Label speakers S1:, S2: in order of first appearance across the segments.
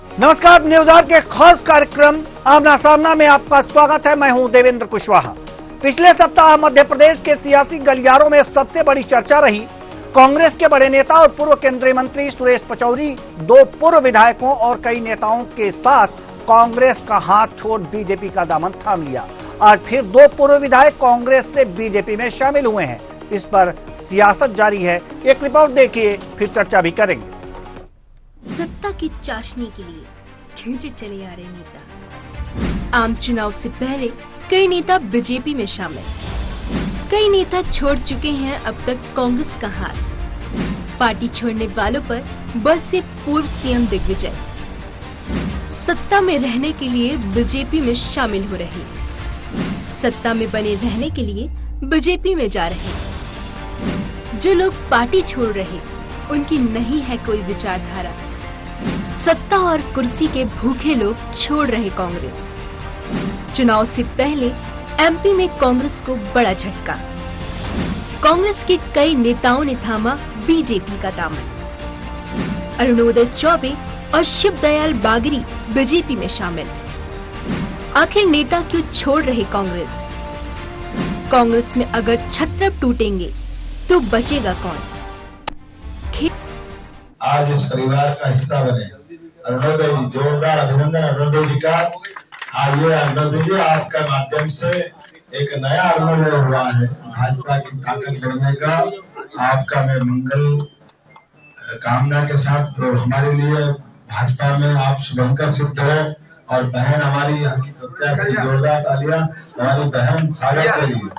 S1: नमस्कार, न्यूज़ के खास कार्यक्रम आमना सामना में आपका स्वागत है। मैं हूं देवेंद्र कुशवाहा। पिछले सप्ताह मध्य प्रदेश के सियासी गलियारों में सबसे बड़ी चर्चा रही कांग्रेस के बड़े नेता और पूर्व केंद्रीय मंत्री सुरेश पचौरी, दो पूर्व विधायकों और कई नेताओं के साथ कांग्रेस का हाथ छोड़ बीजेपी का दामन थाम लिया। आज फिर दो पूर्व विधायक कांग्रेस से बीजेपी में शामिल हुए हैं। इस पर सियासत जारी है। एक रिपोर्ट देखिए, फिर चर्चा भी करेंगे।
S2: सत्ता की चाशनी के लिए खींचे चले आ रहे नेता। आम चुनाव से पहले कई नेता बीजेपी में शामिल। कई नेता छोड़ चुके हैं अब तक कांग्रेस का हाथ। पार्टी छोड़ने वालों पर बरसे पूर्व सीएम दिग्विजय। सत्ता में रहने के लिए बीजेपी में शामिल हो रहे, सत्ता में बने रहने के लिए बीजेपी में जा रहे। जो लोग पार्टी छोड़ रहे उनकी नहीं है कोई विचारधारा। सत्ता और कुर्सी के भूखे लोग छोड़ रहे कांग्रेस। चुनाव से पहले एमपी में कांग्रेस को बड़ा झटका। कांग्रेस के कई नेताओं ने थामा बीजेपी का दामन। अरुणोदय चौबे और शिव दयाल बागरी बीजेपी में शामिल। आखिर नेता क्यों छोड़ रहे कांग्रेस? कांग्रेस में अगर छत्रप टूटेंगे तो बचेगा कौन?
S3: आज इस परिवार का हिस्सा बने। अरुणोदय जी, जोरदार अभिनंदन अरुणोदय जी का। आइए अरुणोदय जी, आपका माध्यम से एक नया अरुणोदय हुआ है भाजपा की ताकत बढ़ने का। आपका मैं मंगल कामना के साथ हमारे लिए भाजपा में आप शुभंकर सिद्ध है। और बहन हमारी प्रत्याशी, जोरदार तालियां हमारी बहन सागर के लिए।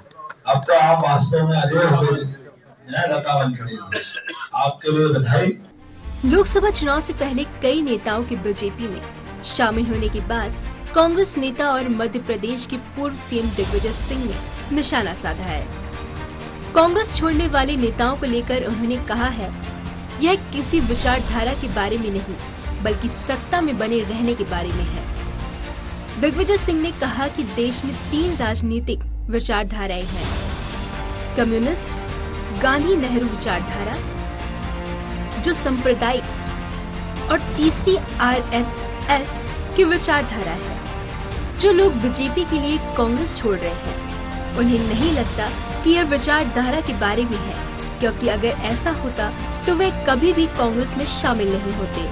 S3: अब तो आप वास्तव में अजय हो गए, जय लता बन खड़ी। आपके लिए बधाई।
S2: लोकसभा चुनाव से पहले कई नेताओं के बीजेपी में शामिल होने के बाद कांग्रेस नेता और मध्य प्रदेश के पूर्व सीएम दिग्विजय सिंह ने निशाना साधा है। कांग्रेस छोड़ने वाले नेताओं को लेकर उन्होंने कहा है, यह किसी विचारधारा के बारे में नहीं बल्कि सत्ता में बने रहने के बारे में है। दिग्विजय सिंह ने कहा कि देश में 3 राजनीतिक विचारधाराएं हैं, कम्युनिस्ट, गांधी नेहरू विचारधारा जो सांप्रदायिक, और तीसरी आरएसएस की विचारधारा है। जो लोग बीजेपी के लिए कांग्रेस छोड़ रहे हैं उन्हें नहीं लगता कि यह विचारधारा के बारे में है, क्योंकि अगर ऐसा होता तो वे कभी भी कांग्रेस में शामिल नहीं होते।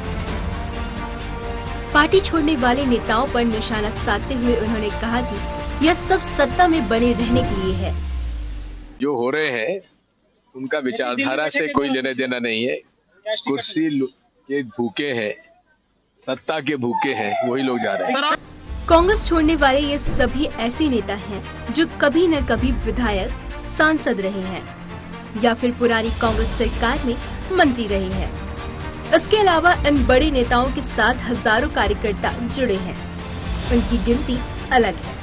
S2: पार्टी छोड़ने वाले नेताओं पर निशाना साधते हुए उन्होंने कहा कि यह सब सत्ता में बने रहने के लिए है।
S4: जो हो रहे हैं उनका विचारधारा से कोई लेना देना नहीं है। कुर्सी के भूखे हैं, सत्ता के भूखे हैं, वही लोग जा रहे हैं।
S2: कांग्रेस छोड़ने वाले ये सभी ऐसे नेता हैं जो कभी न कभी विधायक, सांसद रहे हैं या फिर पुरानी कांग्रेस सरकार में मंत्री रहे हैं। इसके अलावा इन बड़े नेताओं के साथ हजारों कार्यकर्ता जुड़े हैं, उनकी गिनती अलग है।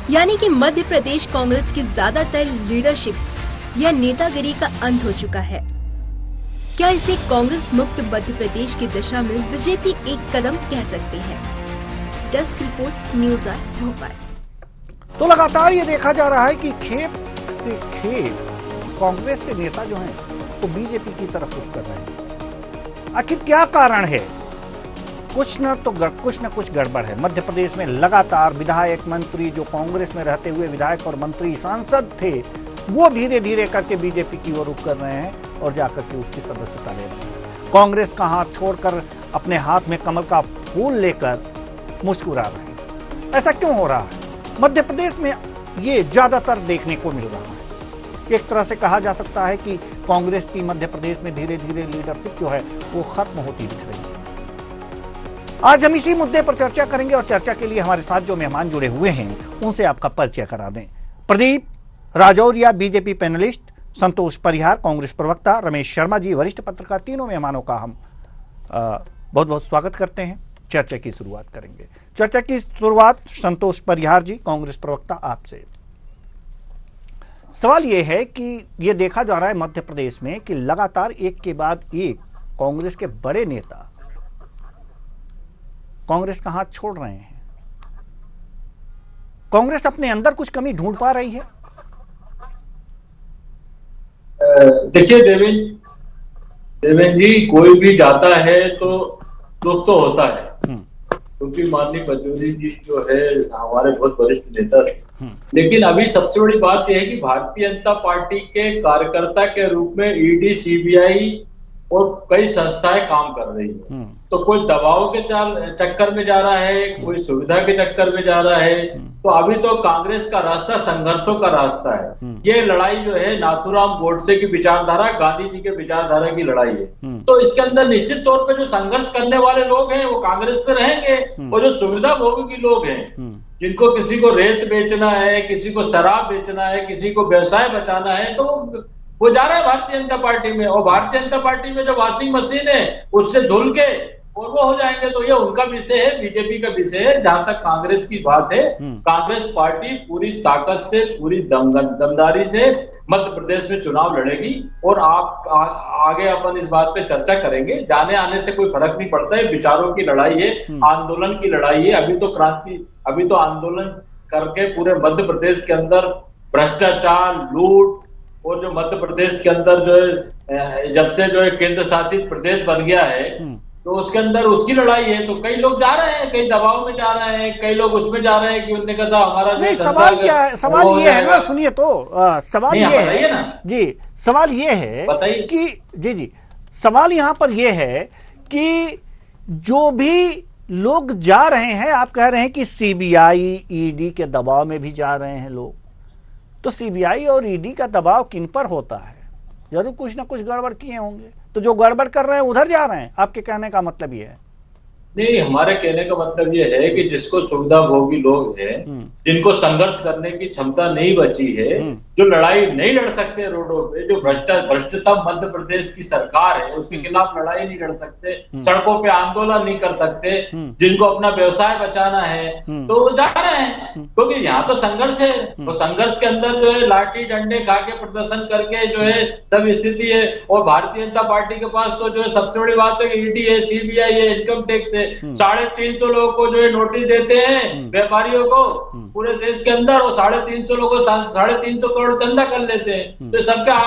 S2: यानी कि मध्य प्रदेश कांग्रेस की ज्यादातर लीडरशिप या नेतागिरी का अंत हो चुका है। क्या इसे कांग्रेस मुक्त मध्य प्रदेश की दिशा में बीजेपी एक कदम कह सकते हैं? Desk report, news Bhopal.
S1: तो लगातार ये देखा जा रहा है कि खेप से खेप कांग्रेस के नेता जो हैं वो बीजेपी की तरफ रुख कर रहे हैं। आखिर क्या कारण है? कुछ न कुछ गड़बड़ है। मध्य प्रदेश में लगातार विधायक, मंत्री जो कांग्रेस में रहते हुए विधायक और मंत्री, सांसद थे, वो धीरे धीरे करके बीजेपी की ओर रुख कर रहे हैं और जाकर के उसकी सदस्यता ले रहे हैं। कांग्रेस का हाथ छोड़कर अपने हाथ में कमल का फूल लेकर मुस्कुरा रहे हैं। ऐसा क्यों हो रहा है? मध्य प्रदेश में ये ज्यादातर देखने को मिल रहा है। एक तरह से कहा जा सकता है कि कांग्रेस की मध्य प्रदेश में धीरे धीरे लीडरशिप जो है वो खत्म होती दिख रही है। आज हम इसी मुद्दे पर चर्चा करेंगे और चर्चा के लिए हमारे साथ जो मेहमान जुड़े हुए हैं उनसे आपका परिचय करा दें। प्रदीप राजौरिया, बीजेपी पैनलिस्ट, संतोष परिहार, कांग्रेस प्रवक्ता, रमेश शर्मा जी, वरिष्ठ पत्रकार, तीनों मेहमानों का हम बहुत बहुत स्वागत करते हैं। चर्चा की शुरुआत करेंगे। चर्चा की शुरुआत संतोष परिहार जी, कांग्रेस प्रवक्ता, आपसे। सवाल यह है कि यह देखा जा रहा है मध्य प्रदेश में कि लगातार एक के बाद एक कांग्रेस के बड़े नेता कांग्रेस का हाथ छोड़ रहे हैं। कांग्रेस अपने अंदर कुछ कमी ढूंढ पा रही है?
S5: देखिए देवेंद्र जी, कोई भी जाता है तो दुख तो होता है, क्योंकि माननीय पचौरी जी जो है हमारे बहुत वरिष्ठ नेता थे। लेकिन अभी सबसे बड़ी बात यह है कि भारतीय जनता पार्टी के कार्यकर्ता के रूप में ईडी, सीबीआई और कई संस्थाएं काम कर रही है। तो कोई दबाव के चक्कर में जा रहा है, कोई सुविधा के चक्कर में जा रहा है। तो अभी तो कांग्रेस का रास्ता संघर्षों का रास्ता है। ये लड़ाई जो है नाथूराम गोडसे की विचारधारा, गांधी जी के विचारधारा की लड़ाई है। तो इसके अंदर निश्चित तौर पे जो संघर्ष करने वाले लोग हैं वो कांग्रेस पे रहेंगे, और जो सुविधा भोगी लोग हैं, जिनको किसी को रेत बेचना है, किसी को शराब बेचना है, किसी को व्यवसाय बचाना है, तो वो जा रहा है भारतीय जनता पार्टी में। और भारतीय जनता पार्टी में जो वॉशिंग मशीन है उससे धुल के और वो हो जाएंगे। तो ये उनका विषय है, बीजेपी का विषय है। जहां तक कांग्रेस की बात है, कांग्रेस पार्टी पूरी ताकत से, पूरी दमदारी से मध्य प्रदेश में चुनाव लड़ेगी। और आप आगे अपन इस बात पे चर्चा करेंगे। जाने आने से कोई फर्क नहीं पड़ता है, विचारों की लड़ाई है, आंदोलन की लड़ाई है। अभी तो आंदोलन करके पूरे मध्य प्रदेश के अंदर भ्रष्टाचार, लूट, और जो मध्य प्रदेश के अंदर जो है, जब से जो है केंद्र शासित प्रदेश बन गया है, तो उसके अंदर उसकी लड़ाई है। तो कई लोग जा रहे हैं, कई दबाव में जा रहे हैं, कई लोग उसमें जा रहे हैं कि उन्होंने कहा हमारा
S1: नहीं, सवाल क्या है? सवाल ये है ना, सुनिए तो सवाल ये है
S5: ना
S1: जी, सवाल ये है कि जी सवाल यहाँ पर ये है कि जो भी लोग जा रहे हैं, आप कह रहे हैं कि सीबीआई, ईडी के दबाव में भी जा रहे हैं लोग, तो सीबीआई और ईडी का दबाव किन पर होता है? जरूर कुछ ना कुछ गड़बड़ किए होंगे, तो जो गड़बड़ कर रहे हैं उधर जा रहे हैं। आपके कहने का मतलब ये है?
S5: नहीं, हमारे कहने का मतलब ये है कि जिसको सुविधा भोगी लोग हैं, जिनको संघर्ष करने की क्षमता नहीं बची है, जो लड़ाई नहीं लड़ सकते रोडों पे, जो भ्रष्टतम मध्य प्रदेश की सरकार है उसके खिलाफ लड़ाई नहीं लड़ सकते, सड़कों पे आंदोलन नहीं कर सकते, जिनको अपना व्यवसाय बचाना है, तो वो जा रहे हैं। क्योंकि यहाँ तो संघर्ष है। तो संघर्ष के अंदर जो है लाठी डंडे खा के प्रदर्शन करके जो है तब स्थिति है। और भारतीय जनता पार्टी के पास तो जो है सबसे बड़ी बात है कि ईडी है, सीबीआई है, इनकम टैक्स है। 350 लोगों को जो है नोटिस देते हैं व्यापारियों को पूरे देश के अंदर, और 350 लोगों को 350 करोड़ चंदा कर लेते हैं। तो सबका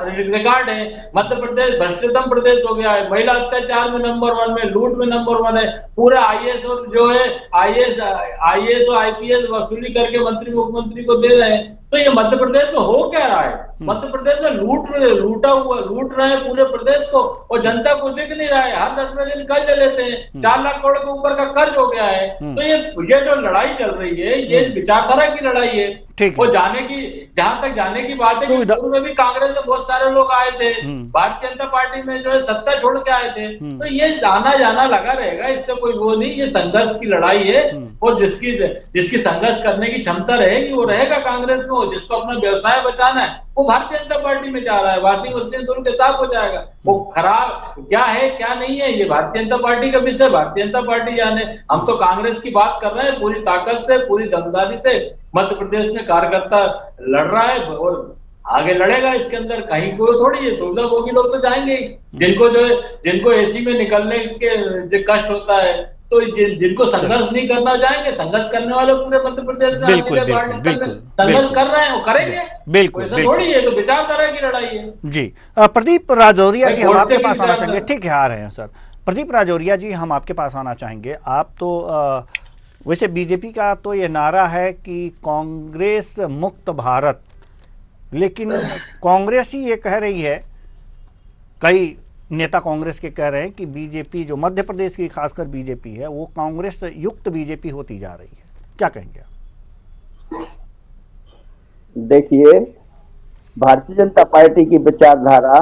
S5: रिकॉर्ड है। मध्य प्रदेश भ्रष्टतम प्रदेश हो गया है, महिला अत्याचार में नंबर 1 में, लूट में नंबर 1 है। पूरा आईएएस और जो है आईएएस और आईपीएस वसूली करके मंत्री मुख्यमंत्री को दे रहे हैं। तो ये मध्य प्रदेश में हो क्या रहा है? मध्य प्रदेश में लूट रहे हैं पूरे प्रदेश को, और जनता को दिख नहीं रहा है। हर 10वें दिन कर्ज ले लेते हैं, 4 लाख करोड़ के ऊपर का कर्ज हो गया है। तो ये जो लड़ाई चल रही है, ये विचारधारा की लड़ाई है। और जहां तक जाने की बात है कि पूर्व में भी कांग्रेस से बहुत सारे लोग आए थे, भारतीय जनता पार्टी में जो है सत्ता छोड़ के आए थे। तो ये आना जाना लगा रहेगा, इससे कोई वो नहीं। ये संघर्ष की लड़ाई है, और जिसकी संघर्ष करने की क्षमता रहेगी वो रहेगा कांग्रेस में। जिसको अपना व्यवसाय बचाना है वो भारतीय जनता पार्टी में जा रहा है। वॉशिंग मशीन धुल के साफ हो जाएगा। वो खराब क्या है क्या नहीं है, ये भारतीय जनता पार्टी का विषय, भारतीय जनता पार्टी जाने। हम तो कांग्रेस की बात कर रहे हैं। पूरी ताकत से, पूरी दमदारी से मध्य प्रदेश में कार्यकर्ता लड़ रहा है, और आगे लड़ेगा। इसके अंदर कहीं कोई थोड़ी है। सुविधा भोगी लोग तो जाएंगे, जिनको एसी में निकलने के कष्ट होता है, तो जिनको संघर्ष नहीं करना जाएंगे। संघर्ष करने वाले पूरे मध्य प्रदेश में संघर्ष कर रहे हैं, वो करेंगे।
S1: बिल्कुल
S5: थोड़ी है, तो विचारधारा की लड़ाई है।
S1: जी प्रदीप राजौरिया जी, हम आपके पास आना चाहेंगे। ठीक है, आ रहे हैं सर। प्रदीप राजौरिया जी, हम आपके पास आना चाहेंगे। आप तो वैसे बीजेपी का तो ये नारा है कि कांग्रेस मुक्त भारत, लेकिन कांग्रेस ही ये कह रही है, कई नेता कांग्रेस के कह रहे हैं कि बीजेपी जो मध्य प्रदेश की खासकर बीजेपी है वो कांग्रेस युक्त बीजेपी होती जा रही है। क्या कहेंगे आप?
S6: देखिए, भारतीय जनता पार्टी की विचारधारा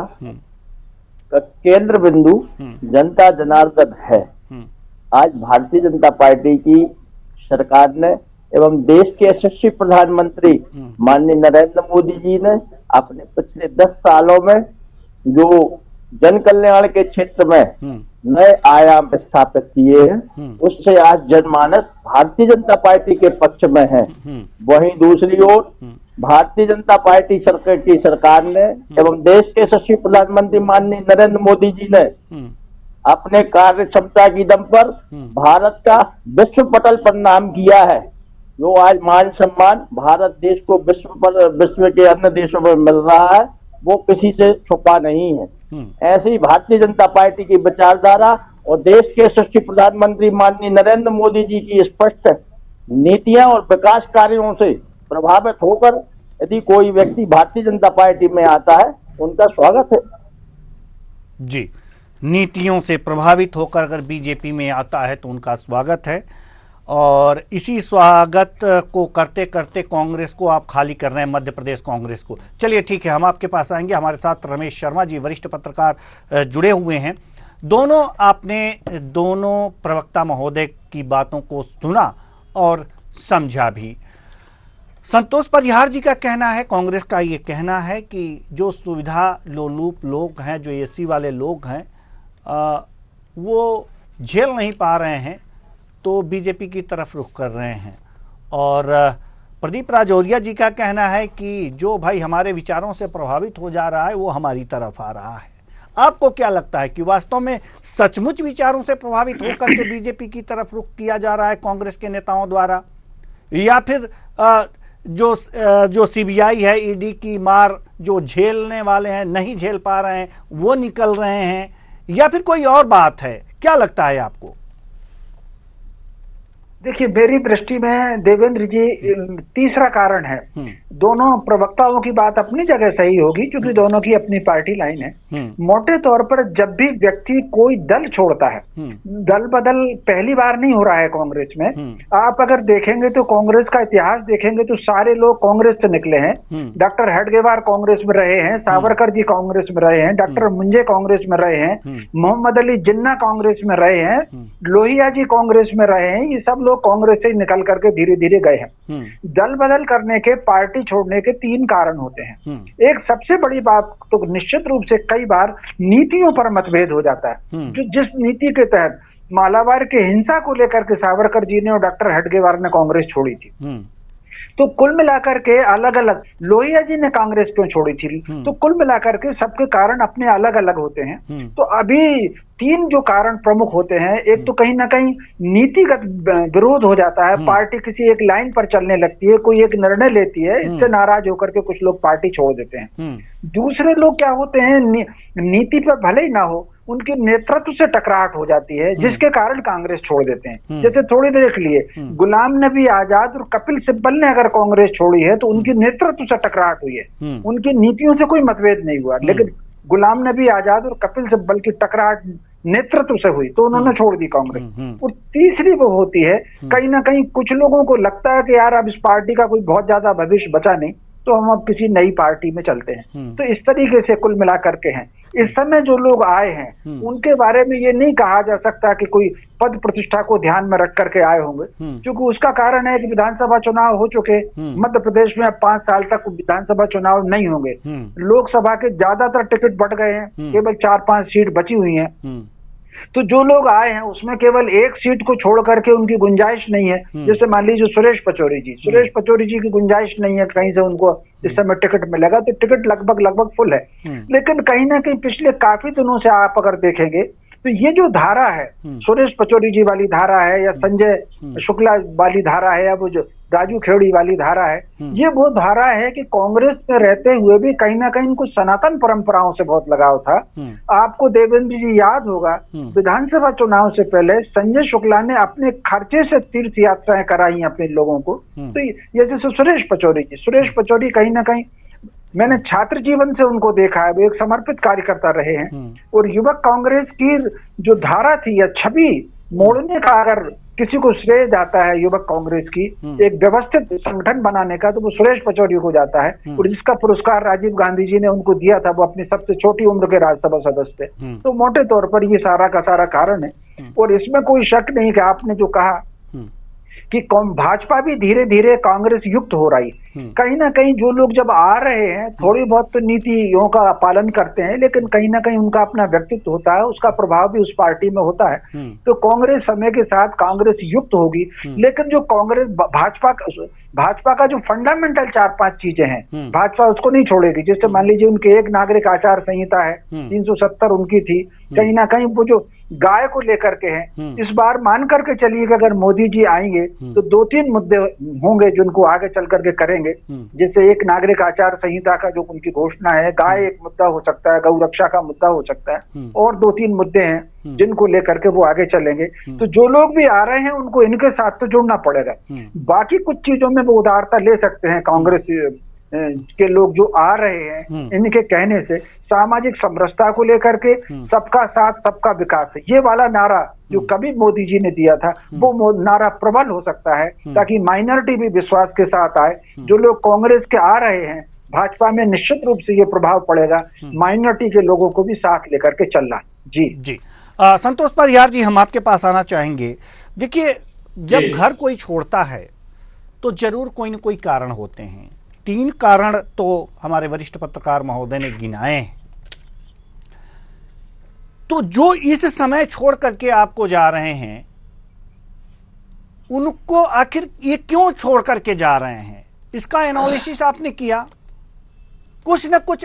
S6: का केंद्र बिंदु जनता जनार्दन है। आज भारतीय जनता पार्टी की सरकार ने एवं देश के यशस्वी प्रधानमंत्री माननीय नरेंद्र मोदी जी ने अपने पिछले 10 सालों में जो जन कल्याण के क्षेत्र में नए आयाम स्थापित किए हैं, उससे आज जनमानस भारतीय जनता पार्टी के पक्ष में है। वहीं दूसरी ओर भारतीय जनता पार्टी की सरकार ने एवं देश के यशस्वी प्रधानमंत्री माननीय नरेंद्र मोदी जी ने अपने कार्य क्षमता की दम पर भारत का विश्व पटल पर नाम किया है। जो आज मान सम्मान भारत देश को विश्व के अन्य देशों में मिल रहा है, वो किसी से छुपा नहीं है। ऐसी भारतीय जनता पार्टी की विचारधारा और देश के यशस्वी प्रधानमंत्री माननीय नरेंद्र मोदी जी की स्पष्ट नीतियां और विकास कार्यों से प्रभावित होकर यदि कोई व्यक्ति भारतीय जनता पार्टी में आता है, उनका स्वागत है।
S1: जी, नीतियों से प्रभावित होकर अगर बीजेपी में आता है तो उनका स्वागत है, और इसी स्वागत को करते करते कांग्रेस को आप खाली कर रहे हैं, मध्य प्रदेश कांग्रेस को। चलिए ठीक है, हम आपके पास आएंगे। हमारे साथ रमेश शर्मा जी, वरिष्ठ पत्रकार जुड़े हुए हैं। आपने दोनों प्रवक्ता महोदय की बातों को सुना और समझा भी। संतोष परिहार जी का कहना है, कांग्रेस का ये कहना है कि जो सुविधा लोलुप लोग हैं, जो एसी वाले लोग हैं, वो झेल नहीं पा रहे हैं तो बीजेपी की तरफ रुख कर रहे हैं। और प्रदीप राजौरिया जी का कहना है कि जो भाई हमारे विचारों से प्रभावित हो जा रहा है वो हमारी तरफ आ रहा है। आपको क्या लगता है कि वास्तव में सचमुच विचारों से प्रभावित होकर के बीजेपी की तरफ रुख किया जा रहा है कांग्रेस के नेताओं द्वारा, या फिर जो सीबीआई है, ईडी की मार जो झेलने वाले हैं नहीं झेल पा रहे हैं वो निकल रहे हैं, या फिर कोई और बात है? क्या लगता है आपको?
S7: देखिए, मेरी दृष्टि में देवेंद्र जी तीसरा कारण है। दोनों प्रवक्ताओं की बात अपनी जगह सही होगी क्योंकि दोनों की अपनी पार्टी लाइन है। मोटे तौर पर जब भी व्यक्ति कोई दल छोड़ता है, दल बदल पहली बार नहीं हो रहा है कांग्रेस में। आप अगर देखेंगे तो कांग्रेस का इतिहास देखेंगे तो सारे लोग कांग्रेस से निकले हैं। डॉक्टर हेडगेवार कांग्रेस में रहे हैं, सावरकर जी कांग्रेस में रहे हैं, डॉक्टर मुंजे कांग्रेस में रहे हैं, मोहम्मद अली जिन्ना कांग्रेस में रहे हैं, लोहिया जी कांग्रेस में रहे हैं। ये सब कांग्रेस से निकल करके धीरे धीरे गए हैं। दल बदल करने के, पार्टी छोड़ने के 3 कारण होते हैं। एक सबसे बड़ी बात तो निश्चित रूप से कई बार नीतियों पर मतभेद हो जाता है। जो जिस नीति के तहत मालाबार के हिंसा को लेकर के सावरकर जी ने और डॉक्टर हेडगेवार ने कांग्रेस छोड़ी थी, तो कुल मिलाकर के अलग अलग, लोहिया जी ने कांग्रेस क्यों छोड़ी थी, तो कुल मिलाकर के सबके कारण अपने अलग अलग होते हैं। तो अभी 3 जो कारण प्रमुख होते हैं, एक तो कहीं ना कहीं नीतिगत विरोध हो जाता है, पार्टी किसी एक लाइन पर चलने लगती है, कोई एक निर्णय लेती है, इससे नाराज होकर के कुछ लोग पार्टी छोड़ देते हैं। दूसरे लोग क्या होते हैं, नीति पर भले ही ना हो, उनके नेतृत्व से टकराहट हो जाती है जिसके कारण कांग्रेस छोड़ देते हैं। जैसे थोड़ी देर के लिए गुलाम नबी आजाद और कपिल सिब्बल ने अगर कांग्रेस छोड़ी है तो उनकी नेतृत्व से टकराहट हुई है, उनकी नीतियों से कोई मतभेद नहीं हुआ, लेकिन गुलाम नबी आजाद और कपिल सिब्बल की टकराहट नेतृत्व से हुई तो उन्होंने छोड़ दी कांग्रेस। और तीसरी वो होती है, कहीं ना कहीं कुछ लोगों को लगता है कि यार अब इस पार्टी का कोई बहुत ज्यादा भविष्य बचा नहीं, तो हम अब किसी नई पार्टी में चलते हैं। तो इस तरीके से कुल मिलाकर के हैं। इस समय जो लोग आए हैं उनके बारे में ये नहीं कहा जा सकता कि कोई पद प्रतिष्ठा को ध्यान में रख करके आए होंगे, क्योंकि उसका कारण है कि विधानसभा चुनाव हो चुके। मध्य प्रदेश में 5 साल तक विधानसभा चुनाव नहीं होंगे। लोकसभा के ज्यादातर टिकट बट गए हैं, केवल 4-5 सीट बची हुई हैं। तो जो लोग आए हैं उसमें केवल 1 सीट को छोड़ करके उनकी गुंजाइश नहीं है। जैसे मान लीजिए सुरेश पचौरी जी की गुंजाइश नहीं है कहीं से उनको इस समय टिकट मिलेगा, तो टिकट लगभग फुल है। लेकिन कहीं ना कहीं पिछले काफी दिनों से आप अगर देखेंगे तो ये जो धारा है, सुरेश पचौरी जी वाली धारा है, या संजय शुक्ला वाली धारा है, या वो जो राजू खेड़ी वाली धारा है, ये वो धारा है कि कांग्रेस में रहते हुए भी कहीं ना कहीं इनको सनातन परंपराओं से बहुत लगाव था। आपको देवेंद्र जी याद होगा, विधानसभा चुनाव से पहले संजय शुक्ला ने अपने खर्चे से तीर्थ यात्राएं कराई अपने लोगों को। तो ये जैसे सुरेश पचौरी कहीं ना कहीं मैंने छात्र जीवन से उनको देखा है, वो एक समर्पित कार्यकर्ता रहे हैं। और युवक कांग्रेस की जो धारा थी या छवि मोड़ने का अगर किसी को श्रेय जाता है युवक कांग्रेस की एक व्यवस्थित संगठन बनाने का, तो वो सुरेश पचौरी को जाता है। और जिसका पुरस्कार राजीव गांधी जी ने उनको दिया था, वो अपनी सबसे छोटी उम्र के राज्यसभा सदस्य थे। तो मोटे तौर पर ये सारा का सारा कारण है। और इसमें कोई शक नहीं कि आपने जो कहा कि भाजपा भी धीरे धीरे कांग्रेस युक्त हो रही। कहीं ना कहीं जो लोग जब आ रहे हैं थोड़ी बहुत तो नीतियों का पालन करते हैं, लेकिन कहीं ना कहीं उनका अपना व्यक्तित्व होता है, उसका प्रभाव भी उस पार्टी में होता है। तो कांग्रेस समय के साथ कांग्रेस युक्त होगी। लेकिन जो कांग्रेस भाजपा का जो फंडामेंटल 4-5 चीजें हैं, भाजपा उसको नहीं छोड़ेगी। जैसे मान लीजिए उनके एक नागरिक आचार संहिता है, 370 उनकी थी। कहीं ना कहीं वो जो गाय को लेकर के हैं, इस बार मान करके चलिए कि अगर मोदी जी आएंगे तो 2-3 मुद्दे होंगे जिनको आगे चल करके करेंगे। करेंगे। जैसे एक नागरिक आचार संहिता का जो उनकी घोषणा है, गाय एक मुद्दा हो सकता है, गौ रक्षा का मुद्दा हो सकता है, और 2-3 मुद्दे हैं जिनको लेकर के वो आगे चलेंगे। तो जो लोग भी आ रहे हैं उनको इनके साथ तो जुड़ना पड़ेगा। बाकी कुछ चीजों में वो उदारता ले सकते हैं कांग्रेस के लोग जो आ रहे हैं, इनके कहने से सामाजिक समरसता को लेकर के सबका साथ सबका विकास है, ये वाला नारा जो कभी मोदी जी ने दिया था वो नारा प्रबल हो सकता है, ताकि माइनॉरिटी भी विश्वास के साथ आए। जो लोग कांग्रेस के आ रहे हैं भाजपा में, निश्चित रूप से ये प्रभाव पड़ेगा, माइनॉरिटी के लोगों को भी साथ लेकर के चलना। जी
S1: संतोष परिहार जी, हम आपके पास आना चाहेंगे। देखिए, जब घर कोई छोड़ता है तो जरूर कोई न कोई कारण होते हैं। 3 कारण तो हमारे वरिष्ठ पत्रकार महोदय ने गिनाए हैं। तो जो इस समय छोड़ करके आपको जा रहे हैं, उनको आखिर ये क्यों छोड़ करके जा रहे हैं, इसका एनालिसिस आपने किया? कुछ न कुछ,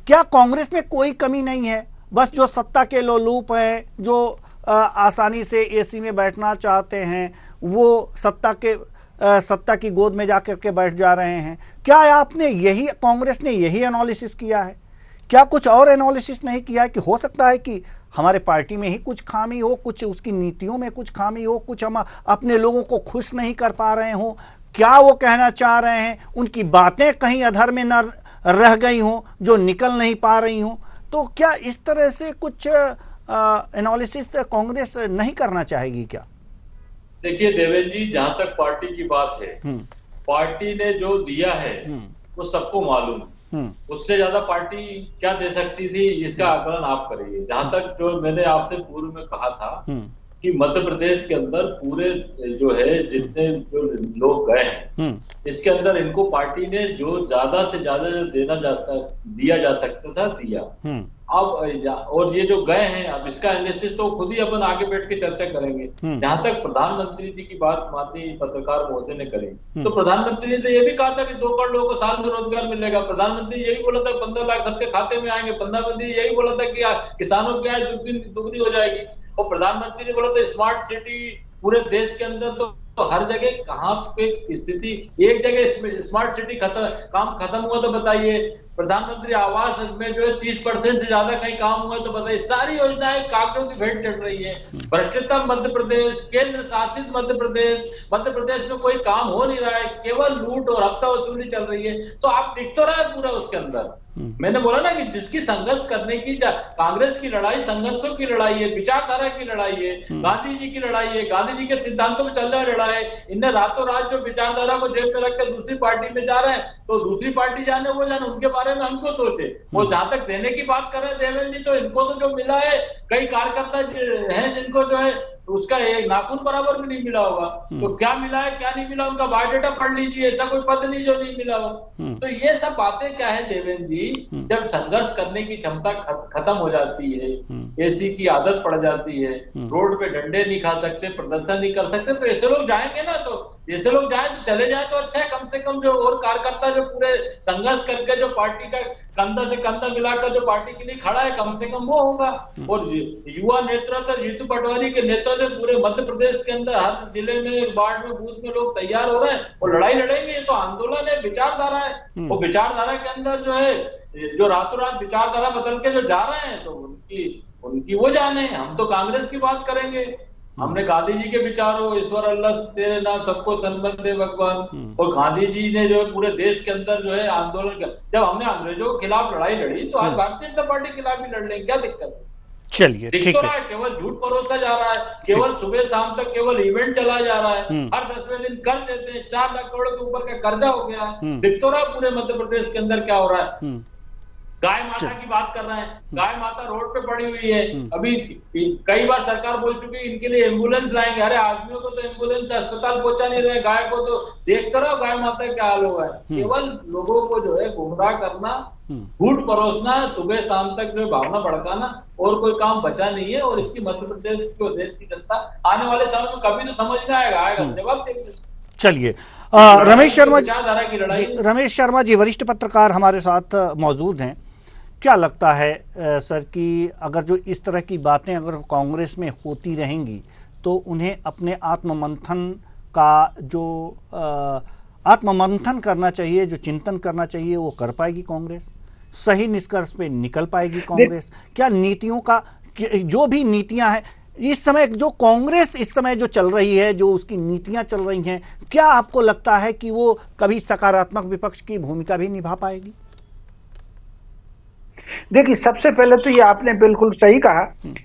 S1: क्या कांग्रेस में कोई कमी नहीं है? बस जो सत्ता के लोलूप है, जो आसानी से एसी में बैठना चाहते हैं, वो सत्ता की गोद में जाकर के बैठ जा रहे हैं। क्या आपने कांग्रेस ने यही एनालिसिस किया है? क्या कुछ और एनालिसिस नहीं किया है कि हो सकता है कि हमारे पार्टी में ही कुछ खामी हो, कुछ उसकी नीतियों में कुछ खामी हो, कुछ हम अपने लोगों को खुश नहीं कर पा रहे हो? क्या वो कहना चाह रहे हैं, उनकी बातें कहीं अधर में न रह गई हो जो निकल नहीं पा रही हो? तो क्या इस तरह से कुछ एनालिसिस कांग्रेस नहीं करना चाहेगी क्या?
S5: देखिए देवेंद्र जी, जहां तक पार्टी की बात है, पार्टी ने जो दिया है वो सबको मालूम है। उससे ज्यादा पार्टी क्या दे सकती थी, इसका आकलन आप करिए। जहां तक जो मैंने आपसे पूर्व में कहा था कि मध्य प्रदेश के अंदर पूरे जो है जितने जो लोग गए हैं, इसके अंदर इनको पार्टी ने जो ज्यादा से ज्यादा जो दिया जा सकता था दिया। अब और ये जो गए हैं, अब इसका एनालिसिस तो खुद ही अपन आगे बैठ के चर्चा करेंगे। जहां तक प्रधानमंत्री जी की बात माननीय पत्रकार महोदय ने करी, तो प्रधानमंत्री जी ने ये भी कहा था कि 2 करोड़ लोगों को साल में रोजगार मिलेगा। प्रधानमंत्री यही बोला था 15 लाख सबके खाते में आएंगे। प्रधानमंत्री यही बोला था कि किसानों की आय दुगनी हो जाएगी। और प्रधानमंत्री ने बोला था स्मार्ट सिटी पूरे देश के अंदर, तो हर जगह कहाँ पे स्थिति, एक जगह स्मार्ट सिटी काम खत्म हुआ तो बताइए। प्रधानमंत्री आवास में जो है 30% से ज्यादा कहीं काम हुआ तो बताइए। सारी योजनाएं कागजों की भेंट चढ़ रही है। भ्रष्टतम मध्य प्रदेश, केंद्र शासित मध्य प्रदेश में कोई काम हो नहीं रहा है, केवल लूट और हफ्ता वसूली चल रही है। तो आप दिख तो रहा है पूरा उसके अंदर। मैंने बोला ना कि जिसकी संघर्ष करने की, कांग्रेस की लड़ाई संघर्षों की लड़ाई है, विचारधारा की लड़ाई है, गांधी जी की लड़ाई है, गांधी जी के सिद्धांतों में चलने वाली लड़ाई है। इनने रातों रात जो विचारधारा को जेब में रखकर दूसरी पार्टी में जा रहे हैं, तो दूसरी पार्टी जाने वो जाने, उनके बारे में हमको सोचे। वो जहां तक देने की बात कर रहे हैं देवेंद्र जी, तो इनको तो जो मिला है, कई कार्यकर्ता हैं जिनको जो है उसका एक नाखून बराबर भी नहीं मिला होगा। तो क्या मिला है क्या नहीं मिला, उनका बायोडाटा पढ़ लीजिए, ऐसा कोई पद नहीं जो नहीं मिला हो। तो ये सब बातें क्या है देवेंद्र जी, जब संघर्ष करने की क्षमता खत्म हो जाती है, एसी की आदत पड़ जाती है, रोड पे डंडे नहीं खा सकते, प्रदर्शन नहीं कर सकते, तो ऐसे लोग जाएंगे ना, तो ऐसे लोग जाए तो चले जाए तो अच्छा है। कम से कम जो और कार्यकर्ता जो पूरे संघर्ष करके जो पार्टी का कंधा से कंधा मिलाकर जो पार्टी के लिए खड़ा है, कम से कम वो होगा। और युवा नेतृत्व जीतू पटवारी के नेतृत्व से पूरे मध्य प्रदेश के अंदर हर जिले में, वार्ड में, बूथ में लोग तैयार हो रहे हैं और लड़ाई लड़ेंगे। ये तो आंदोलन है, विचारधारा है। वो विचारधारा के अंदर जो है, जो रातों रात विचारधारा बदल के जो जा रहे हैं, तो उनकी वो जाने। हम तो कांग्रेस की बात करेंगे। हमने गांधी जी के विचारों, ईश्वर अल्लाह तेरे नाम सबको सन्मत दे भगवान, और गांधी जी ने जो है पूरे देश के अंदर जो है आंदोलन किया। जब हमने अंग्रेजों के खिलाफ लड़ाई लड़ी, तो आज भारतीय जनता पार्टी के खिलाफ भी लड़ लेंगे, क्या दिक्कत है?
S1: चलिए,
S5: दिख तो रहा है, केवल झूठ परोसा जा रहा है, केवल सुबह शाम तक केवल इवेंट चला जा रहा है, हर 10वें दिन कर लेते हैं, 4 लाख करोड़ के ऊपर का कर्जा हो गया। दिख तो रहा है पूरे मध्य प्रदेश के अंदर क्या हो रहा है। गाय माता की बात कर रहे हैं, गाय माता रोड पे पड़ी हुई है। अभी कई बार सरकार बोल चुकी है इनके लिए एम्बुलेंस लाएंगे। अरे आदमियों को तो एम्बुलेंस अस्पताल पहुंचा नहीं रहे, गाय को तो देख तो रहो गाय माता क्या हाल हुआ है। केवल लोगों को जो है गुमराह करना, झूठ परोसना, सुबह शाम तक जो भावना भड़काना, और कोई काम बचा नहीं है। और इसकी मध्य प्रदेश की और देश की जनता आने वाले सालों में कभी तो समझ में आएगा जवाब देंगे।
S1: चलिए, रमेश शर्मा जी वरिष्ठ पत्रकार हमारे साथ मौजूद हैं। क्या लगता है सर कि अगर जो इस तरह की बातें अगर कांग्रेस में होती रहेंगी, तो उन्हें अपने आत्ममंथन का जो आत्ममंथन करना चाहिए, जो चिंतन करना चाहिए वो कर पाएगी कांग्रेस? सही निष्कर्ष पे निकल पाएगी कांग्रेस? क्या नीतियों का, जो भी नीतियां हैं इस समय, जो कांग्रेस इस समय जो चल रही है, जो उसकी नीतियां चल रही हैं, क्या आपको लगता है कि वो कभी सकारात्मक विपक्ष की भूमिका भी निभा पाएगी?
S7: देखिए, सबसे पहले तो ये आपने बिल्कुल सही कहा,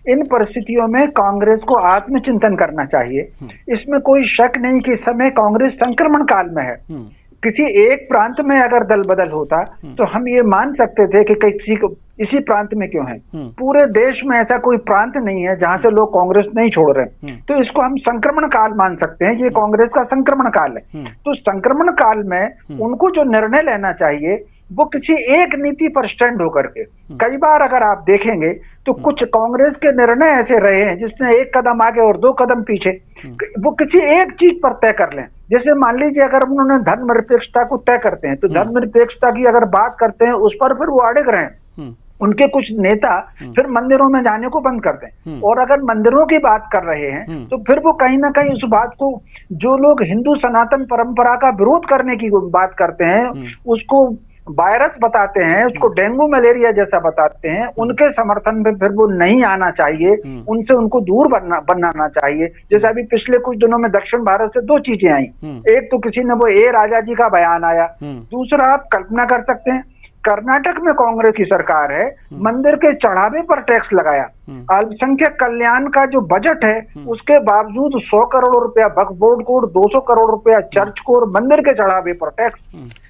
S7: इन परिस्थितियों में कांग्रेस को आत्मचिंतन करना चाहिए। इसमें कोई शक नहीं कि इस समय कांग्रेस संक्रमण काल में है। किसी एक प्रांत में अगर दल बदल होता तो हम ये मान सकते थे कि किसी को इसी प्रांत में क्यों है। पूरे देश में ऐसा कोई प्रांत नहीं है जहां से लोग कांग्रेस नहीं छोड़ रहे, तो इसको हम संक्रमण काल मान सकते हैं। ये कांग्रेस का संक्रमण काल है। तो संक्रमण काल में उनको जो निर्णय लेना चाहिए वो किसी एक नीति पर स्टैंड होकर के, कई बार अगर आप देखेंगे तो कुछ कांग्रेस के निर्णय ऐसे रहे हैं जिसमें एक कदम आगे और दो कदम पीछे, वो किसी एक चीज पर तय कर लें। जैसे मान लीजिए अगर उन्होंने धर्मनिरपेक्षता को तय करते हैं तो धर्मनिरपेक्षता की अगर बात करते हैं उस पर फिर वो अड़िग रहे हैं। उनके कुछ नेता फिर मंदिरों में जाने को बंद करते हैं, और अगर मंदिरों की बात कर रहे हैं तो फिर वो कहीं ना कहीं उस बात को, जो लोग हिंदू सनातन परंपरा का विरोध करने की बात करते हैं उसको वायरस बताते हैं, उसको डेंगू मलेरिया जैसा बताते हैं, उनके समर्थन में फिर वो नहीं आना चाहिए, उनसे उनको दूर बनाना चाहिए। जैसे अभी पिछले कुछ दिनों में दक्षिण भारत से दो चीजें आई। एक तो किसी ने वो ए राजा जी का बयान आया, दूसरा आप कल्पना कर सकते हैं कर्नाटक में कांग्रेस की सरकार है, मंदिर के चढ़ावे पर टैक्स लगाया। अल्पसंख्यक कल्याण का जो बजट है उसके बावजूद 100 करोड़ रुपया वक्फ बोर्ड को, 200 करोड़ रुपया चर्च को, और मंदिर के चढ़ावे पर टैक्स।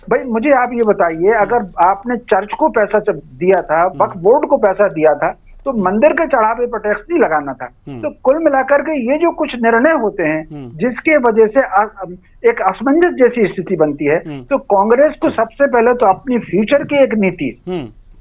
S7: भाई मुझे आप ये बताइए, अगर आपने चर्च को पैसा दिया था, वक्फ बोर्ड को पैसा दिया था, तो मंदिर के चढ़ावे पर टैक्स नहीं लगाना था। तो कुल मिलाकर के ये जो कुछ निर्णय होते हैं जिसके वजह से एक असमंजस जैसी स्थिति बनती है, तो कांग्रेस को सबसे पहले तो अपनी फ्यूचर की एक नीति,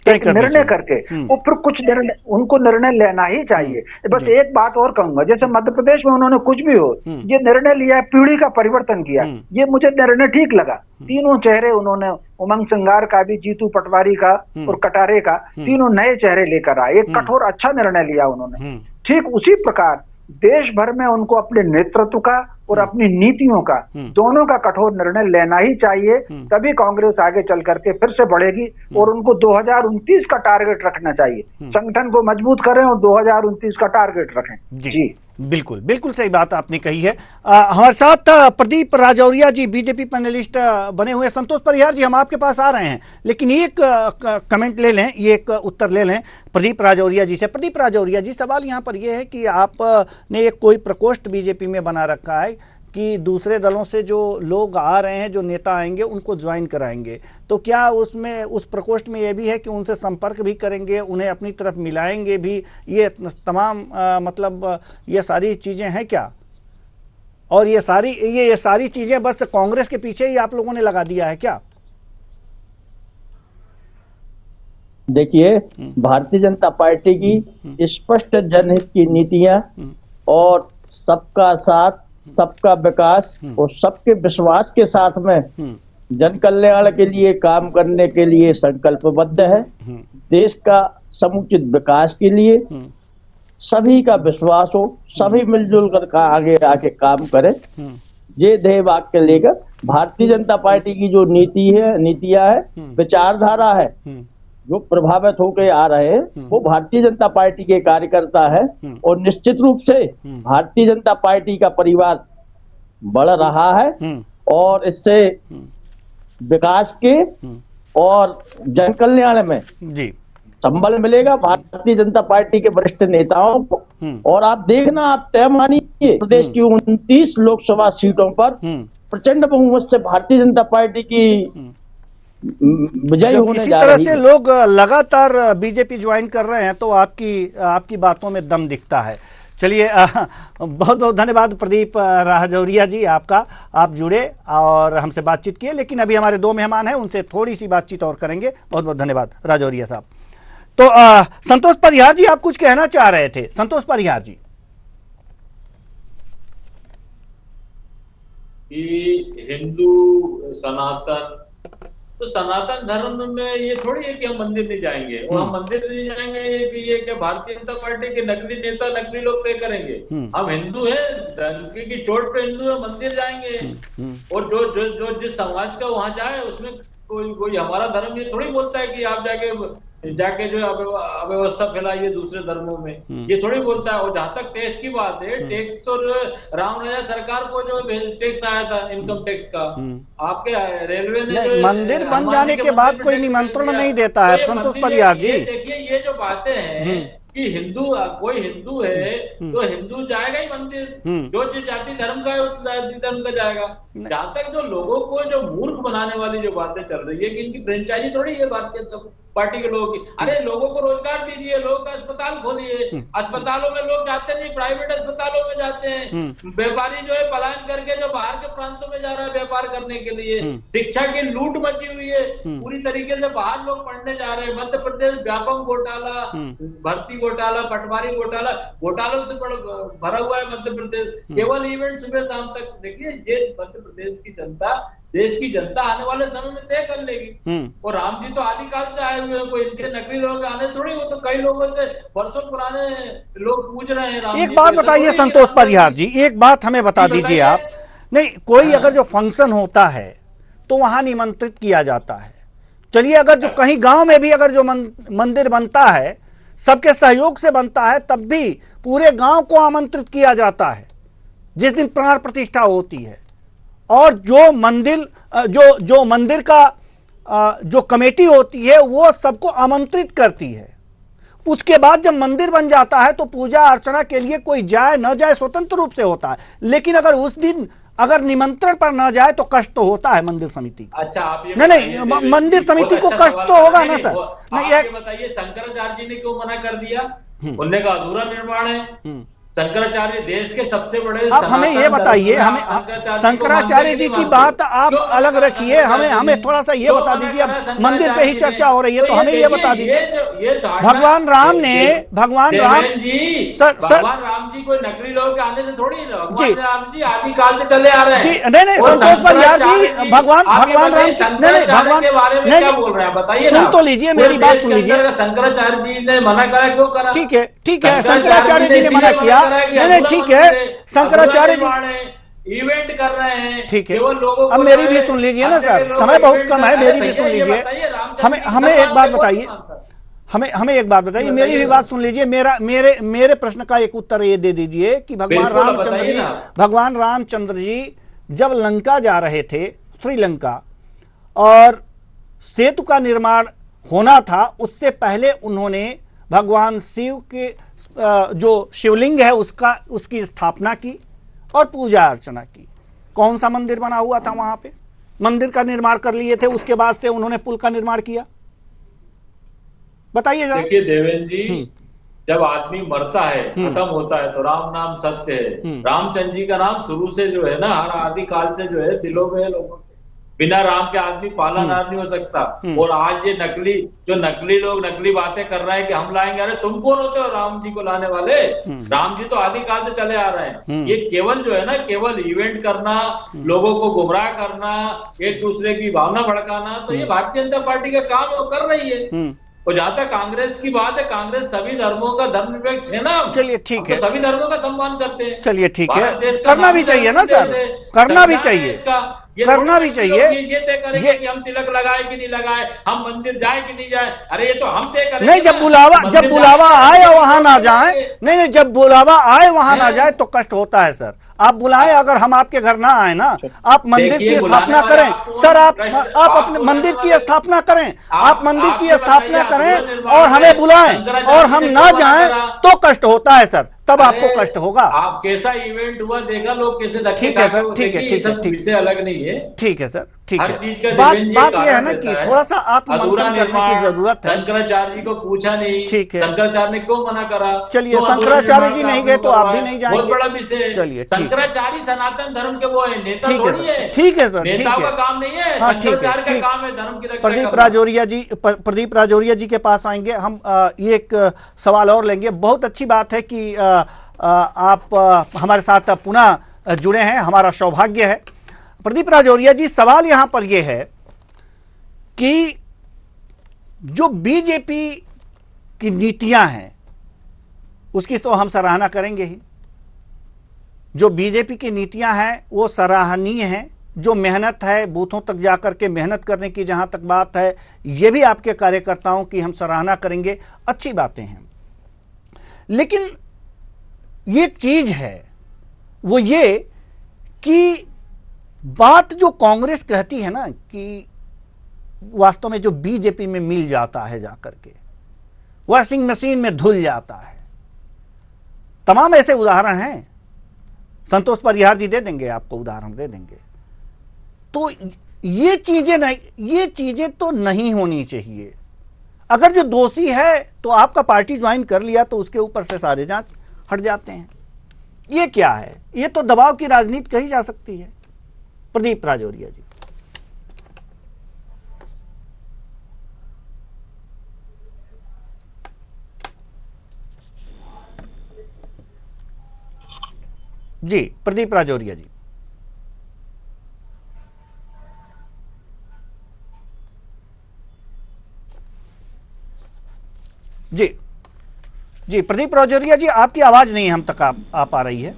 S7: एक निर्णय करके वो फिर कुछ निर्णय, उनको निर्णय लेना ही चाहिए। बस एक बात और कहूंगा, जैसे मध्य प्रदेश में उन्होंने कुछ भी हो ये निर्णय लिया, पीढ़ी का परिवर्तन किया, ये मुझे निर्णय ठीक लगा। तीनों चेहरे उन्होंने, उमंग सिंगार का भी, जीतू पटवारी का और कटारे का, तीनों नए चेहरे लेकर आए, एक कठोर अच्छा निर्णय लिया उन्होंने। ठीक उसी प्रकार देश भर में उनको अपने नेतृत्व का और अपनी नीतियों का, दोनों का कठोर निर्णय लेना ही चाहिए, तभी कांग्रेस आगे चल करके फिर से बढ़ेगी। और उनको 2029 का टारगेट रखना चाहिए, संगठन को मजबूत करें और 2029 का टारगेट रखें। जी
S1: बिल्कुल बिल्कुल सही बात आपने कही है। हमारे साथ प्रदीप राजौरिया जी, बीजेपी पैनलिस्ट बने हुए। संतोष परिहार जी, हम आपके पास आ रहे हैं, लेकिन एक कमेंट ले लें, ये एक उत्तर ले लें प्रदीप राजौरिया जी से। प्रदीप राजौरिया जी, सवाल यहाँ पर यह है कि आपने एक कोई प्रकोष्ठ बीजेपी में बना रखा है कि दूसरे दलों से जो लोग आ रहे हैं, जो नेता आएंगे उनको ज्वाइन कराएंगे, तो क्या उसमें, उस प्रकोष्ठ में ये भी है कि उनसे संपर्क भी करेंगे, उन्हें अपनी तरफ मिलाएंगे भी? ये तमाम मतलब ये सारी चीजें हैं क्या? और ये सारी चीजें बस कांग्रेस के पीछे ही आप लोगों ने लगा दिया है क्या?
S6: देखिए, भारतीय जनता पार्टी की स्पष्ट जनहित की नीतियां और सबका साथ, सबका विकास और सबके विश्वास के साथ में जन कल्याण के लिए काम करने के लिए संकल्पबद्ध है। देश का समुचित विकास के लिए सभी का विश्वास हो, सभी मिलजुल कर आगे आके काम करें, ये ध्येय वाक्य लेकर भारतीय जनता पार्टी की जो नीतियां है, विचारधारा है, जो प्रभावित होकर आ रहे हैं वो भारतीय जनता पार्टी के कार्यकर्ता है। और निश्चित रूप से भारतीय जनता पार्टी का परिवार बढ़ रहा है और इससे विकास के और जन कल्याण में जी संबल मिलेगा भारतीय जनता पार्टी के वरिष्ठ नेताओं को। और आप देखना, आप तय मानिए, प्रदेश की 29 लोकसभा सीटों पर प्रचंड बहुमत से भारतीय जनता पार्टी की विजय होने जा रही है। इसी तरह से
S1: लोग लगातार बीजेपी ज्वाइन कर रहे हैं, तो आपकी बातों में दम दिखता है। चलिए, बहुत बहुत धन्यवाद प्रदीप राजौरिया जी आपका, आप जुड़े और हमसे बातचीत किए। लेकिन अभी हमारे दो मेहमान हैं, उनसे थोड़ी सी बातचीत और करेंगे। बहुत बहुत धन्यवाद राजौरिया साहब। तो संतोष परिहार जी, आप कुछ कहना चाह रहे थे? संतोष परिहार जी,
S5: कि हिंदू सनातन तो सनातन धर्म में ये थोड़ी है कि हम मंदिर नहीं जाएंगे, और हम मंदिर नहीं जाएंगे ये क्या भारतीय जनता पार्टी के नकली नेता नकली लोग तय करेंगे? हम हिंदू हैं, धर्म की चोट पे हिंदू है, मंदिर जाएंगे। और जो जिस समाज का वहां जाए उसमें कोई हमारा धर्म ये थोड़ी बोलता है कि आप जाके जो अव्यवस्था फैलाइए दूसरे धर्मों में, ये थोड़ी बोलता है। और जहां तक टैक्स की बात है, टैक्स तो राम राजा सरकार को जो टैक्स आया था इनकम टैक्स का, आपके रेलवे ने
S1: मंदिर बन जाने के बाद कोई निमंत्रण नहीं देता है संतोष परिहार जी।
S5: देखिए ये जो बातें हैं कि कोई हिंदू है तो हिंदू जाएगा ही मंदिर, जो जाति धर्म का है उस जाति धर्म का जाएगा। जहां तक जो लोगों को जो मूर्ख बनाने वाली जो बातें चल रही है कि इनकी फ्रेंचाइजी थोड़ी है भारतीय पार्टी के लोगों की। अरे लोगों को रोजगार दीजिए, लोगों का अस्पताल खोलिए, अस्पतालों में लोग जाते नहीं, प्राइवेट अस्पतालों में जाते हैं। व्यापारी जो है पलायन करके जो बाहर के प्रांतों में जा रहा है व्यापार करने के लिए। शिक्षा की लूट मची हुई है, पूरी तरीके से बाहर लोग पढ़ने जा रहे हैं। मध्य प्रदेश व्यापक घोटाला, भर्ती घोटाला, पटवारी घोटालों से भरा हुआ है मध्य प्रदेश। केवल इवेंट सुबह शाम तक। देखिए ये मध्य प्रदेश की जनता, देश की जनता आने वाले समय में तय कर लेगी। और राम जी तो आदिकाल से आए हुए हैं, कोई इनके नकली लोग आने थोड़ी, वो तो कई लोगों से वर्षों पुराने लोग पूछ रहे हैं राम।
S1: एक बात बताइए संतोष परिहार जी, एक बात हमें बता दीजिए आप, नहीं कोई अगर जो फंक्शन होता है तो वहां निमंत्रित किया जाता है। चलिए अगर जो कहीं गांव में भी अगर जो मंदिर बनता है, सबके सहयोग से बनता है, तब भी पूरे गांव को आमंत्रित किया जाता है जिस दिन प्राण प्रतिष्ठा होती है। और जो मंदिर का जो कमेटी होती है वो सबको आमंत्रित करती है। उसके बाद जब मंदिर बन जाता है तो पूजा अर्चना के लिए कोई जाए न जाए स्वतंत्र रूप से होता है, लेकिन अगर उस दिन अगर निमंत्रण पर ना जाए तो कष्ट तो होता है मंदिर समिति को।
S5: अच्छा आप ये
S1: नहीं मंदिर समिति को कष्ट तो होगा ना सर।
S5: नहीं ये बताइए शंकराचार्य जी ने क्यों मना कर दिया? उनने का अधूरा निर्माण है। शंकराचार्य देश के सबसे बड़े।
S1: अब हमें ये बताइए, हमें शंकराचार्य जी की बात आप अलग रखिए, हमें थोड़ा सा ये बता दीजिए। मंदिर पे ही चर्चा हो रही है तो हमें ये बता दीजिए, भगवान राम
S5: जी कोई नकली लोगों के आने से थोड़ी, भगवान राम जी आदिकाल से चले आ रहे हैं।
S1: नहीं संतोष परिहार जी, भगवान राम
S5: के बारे में क्या बोल रहे हैं बताइए।
S1: सुन तो लीजिए, मेरी बात सुन लीजिए।
S5: शंकराचार्य जी ने मना करा, क्यों करा?
S1: ठीक है शंकराचार्य जी ने मना किया। नहीं ठीक है, शंकराचार्य जी
S5: इवेंट कर रहे हैं।
S1: ठीक है,
S5: केवल लोगों
S1: अब मेरी भी सुन लीजिए ना सर, समय बहुत कम है, मेरी भी सुन लीजिए। हमें एक बात बताइए, हमें एक बात बताइए, मेरी भी बात सुन लीजिए। मेरे प्रश्न का एक उत्तर ये दे दीजिए कि भगवान रामचंद्र जी जब लंका जा रहे थे, श्रीलंका, और सेतु का निर्माण होना था, उससे पहले उन्होंने भगवान शिव के जो शिवलिंग है उसकी स्थापना की और पूजा अर्चना की। कौन सा मंदिर बना हुआ था वहां पे? मंदिर का निर्माण कर लिए थे, उसके बाद से उन्होंने पुल का निर्माण किया। बताइए जरा।
S5: देखिए देवेंद्र जी, जब आदमी मरता है, खत्म होता है, तो राम नाम सत्य है। रामचंद्र जी का नाम शुरू से जो है ना, हर आदिकाल से जो है दिलों में लोगों, बिना राम के आदमी पालनहार नहीं हो सकता। और आज ये नकली लोग नकली बातें कर रहे हैं कि हम लाएंगे। अरे तुम कौन होते हो राम जी को लाने वाले? राम जी तो आदिकाल से चले आ रहे हैं। ये केवल जो है ना, केवल इवेंट करना, लोगों को गुमराह करना, एक दूसरे की भावना भड़काना, तो ये भारतीय जनता पार्टी का काम है, वो कर रही है। और जहां तक कांग्रेस की बात है, कांग्रेस सभी धर्मों का धर्मनिरपेक्ष है ना।
S1: चलिए ठीक है,
S5: तो सभी धर्मों का सम्मान करते हैं।
S1: चलिए ठीक है, करना भी चाहिए ना सर, करना भी चाहिए, करना भी चाहिए।
S5: ये तय करेंगे कि हम तिलक लगाए कि नहीं लगाए, हम मंदिर जाए कि नहीं जाए। अरे ये तो हम तय करेंगे।
S1: नहीं, जब बुलावा आए वहां ना जाए। नहीं, जब बुलावा आए वहां ना जाए तो कष्ट होता है सर। आप बुलाएं, अगर हम आपके घर ना आए ना, आप मंदिर की स्थापना करें सर, आप अपने मंदिर की स्थापना करें, आप मंदिर की स्थापना करें और हमें बुलाएं और हम ना जाएं तो कष्ट होता है सर, तब आपको कष्ट होगा।
S5: आप कैसा इवेंट हुआ देखा, लोग कैसे धक्के
S1: ठीक है सर, ठीक है,
S5: ठीक से अलग नहीं है।
S1: ठीक है सर, ठीक
S5: हर
S1: है।
S5: चीज का
S1: बात यह है ना कि थोड़ा सा आत्ममंथन करने की जरूरत है।
S5: शंकराचार्य जी को पूछा नहीं,
S1: ठीक है,
S5: शंकराचार्य ने क्यों मना करा?
S1: चलिए, शंकराचार्य जी नहीं गए तो आप भी नहीं जाएंगे,
S5: बहुत बड़ा विषय है।
S1: चलिए,
S5: शंकराचार्य सनातन धर्म के वो है, नेता थोड़ी है।
S1: ठीक है सर,
S5: नेताओं का काम नहीं है, शंकराचार्य का काम है धर्म की रक्षा।
S1: प्रदीप राजौरिया जी के पास आएंगे हम, ये एक सवाल और लेंगे। बहुत अच्छी बात है कि आप हमारे साथ पुनः जुड़े हैं, हमारा सौभाग्य है। प्रदीप राजौरिया जी, सवाल यहां पर यह है कि जो बीजेपी की नीतियां हैं उसकी तो हम सराहना करेंगे ही। जो बीजेपी की नीतियां हैं वो सराहनीय हैं। जो मेहनत है, बूथों तक जाकर के मेहनत करने की जहां तक बात है, ये भी आपके कार्यकर्ताओं की हम सराहना करेंगे, अच्छी बातें हैं। लेकिन ये एक चीज है, वो ये कि बात जो कांग्रेस कहती है ना कि वास्तव में जो बीजेपी में मिल जाता है जाकर के वॉशिंग मशीन में धुल जाता है। तमाम ऐसे उदाहरण हैं, संतोष परिहार जी दे देंगे, आपको उदाहरण दे देंगे। तो ये चीजें नहीं, ये चीजें तो नहीं होनी चाहिए। अगर जो दोषी है तो आपका पार्टी ज्वाइन कर लिया तो उसके ऊपर से सारे जांच हट जाते हैं। ये क्या है? ये तो दबाव की राजनीति कही जा सकती है। प्रदीप राजौरिया जी। जी प्रदीप राजौरिया जी। जी जी प्रदीप राजौरिया जी, आपकी आवाज नहीं हम तक आ पा रही है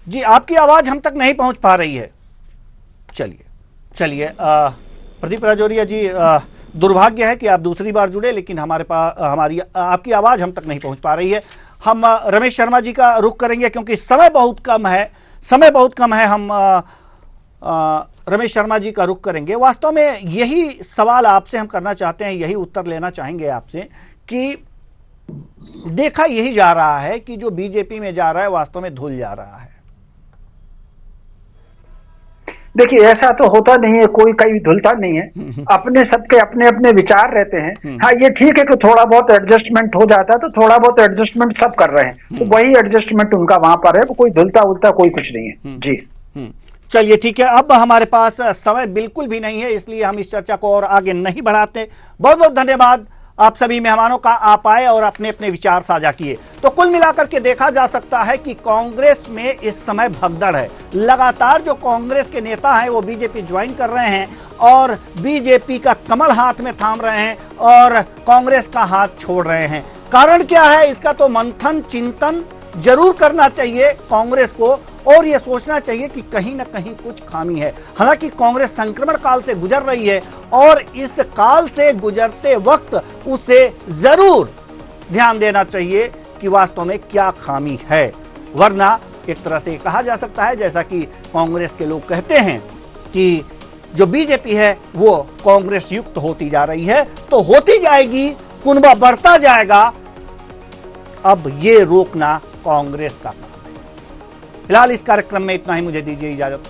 S1: जी, आपकी आवाज हम तक नहीं पहुंच पा रही है। चलिए चलिए प्रदीप राजौरिया जी, दुर्भाग्य है कि आप दूसरी बार जुड़े, लेकिन हमारी आपकी आवाज हम तक नहीं पहुंच पा रही है। हम रमेश शर्मा जी का रुख करेंगे क्योंकि समय बहुत कम है। हम रमेश शर्मा जी का रुख करेंगे। वास्तव में यही सवाल आपसे हम करना चाहते हैं, यही उत्तर लेना चाहेंगे आपसे कि देखा यही जा रहा है कि जो बीजेपी में जा रहा है वास्तव में धुल जा रहा है।
S7: देखिए, ऐसा तो होता नहीं है, कोई कहीं धुलता नहीं है। अपने सबके अपने अपने विचार रहते हैं। हाँ, ये ठीक है कि थोड़ा बहुत एडजस्टमेंट हो जाता है, तो थोड़ा बहुत एडजस्टमेंट सब कर रहे हैं, तो वही एडजस्टमेंट उनका वहां पर है। कोई धुलता उलता कोई कुछ नहीं है। जी
S1: चलिए ठीक है, अब हमारे पास समय बिल्कुल भी नहीं है, इसलिए हम इस चर्चा को और आगे नहीं बढ़ाते। बहुत बहुत धन्यवाद आप सभी मेहमानों का, आप आए और अपने अपने विचार साझा किए। तो कुल मिलाकर के देखा जा सकता है कि कांग्रेस में इस समय भगदड़ है। लगातार जो कांग्रेस के नेता हैं वो बीजेपी ज्वाइन कर रहे हैं और बीजेपी का कमल हाथ में थाम रहे हैं और कांग्रेस का हाथ छोड़ रहे हैं। कारण क्या है, इसका तो मंथन चिंतन जरूर करना चाहिए कांग्रेस को और यह सोचना चाहिए कि कहीं ना कहीं कुछ खामी है। हालांकि कांग्रेस संक्रमण काल से गुजर रही है और इस काल से गुजरते वक्त उसे जरूर ध्यान देना चाहिए कि वास्तव में क्या खामी है। वरना एक तरह से कहा जा सकता है, जैसा कि कांग्रेस के लोग कहते हैं कि जो बीजेपी है वो कांग्रेस युक्त होती जा रही है, तो होती जाएगी, कुनबा बढ़ता जाएगा। अब ये रोकना कांग्रेस का काम है। फिलहाल इस कार्यक्रम में इतना ही, मुझे दीजिए इजाजत।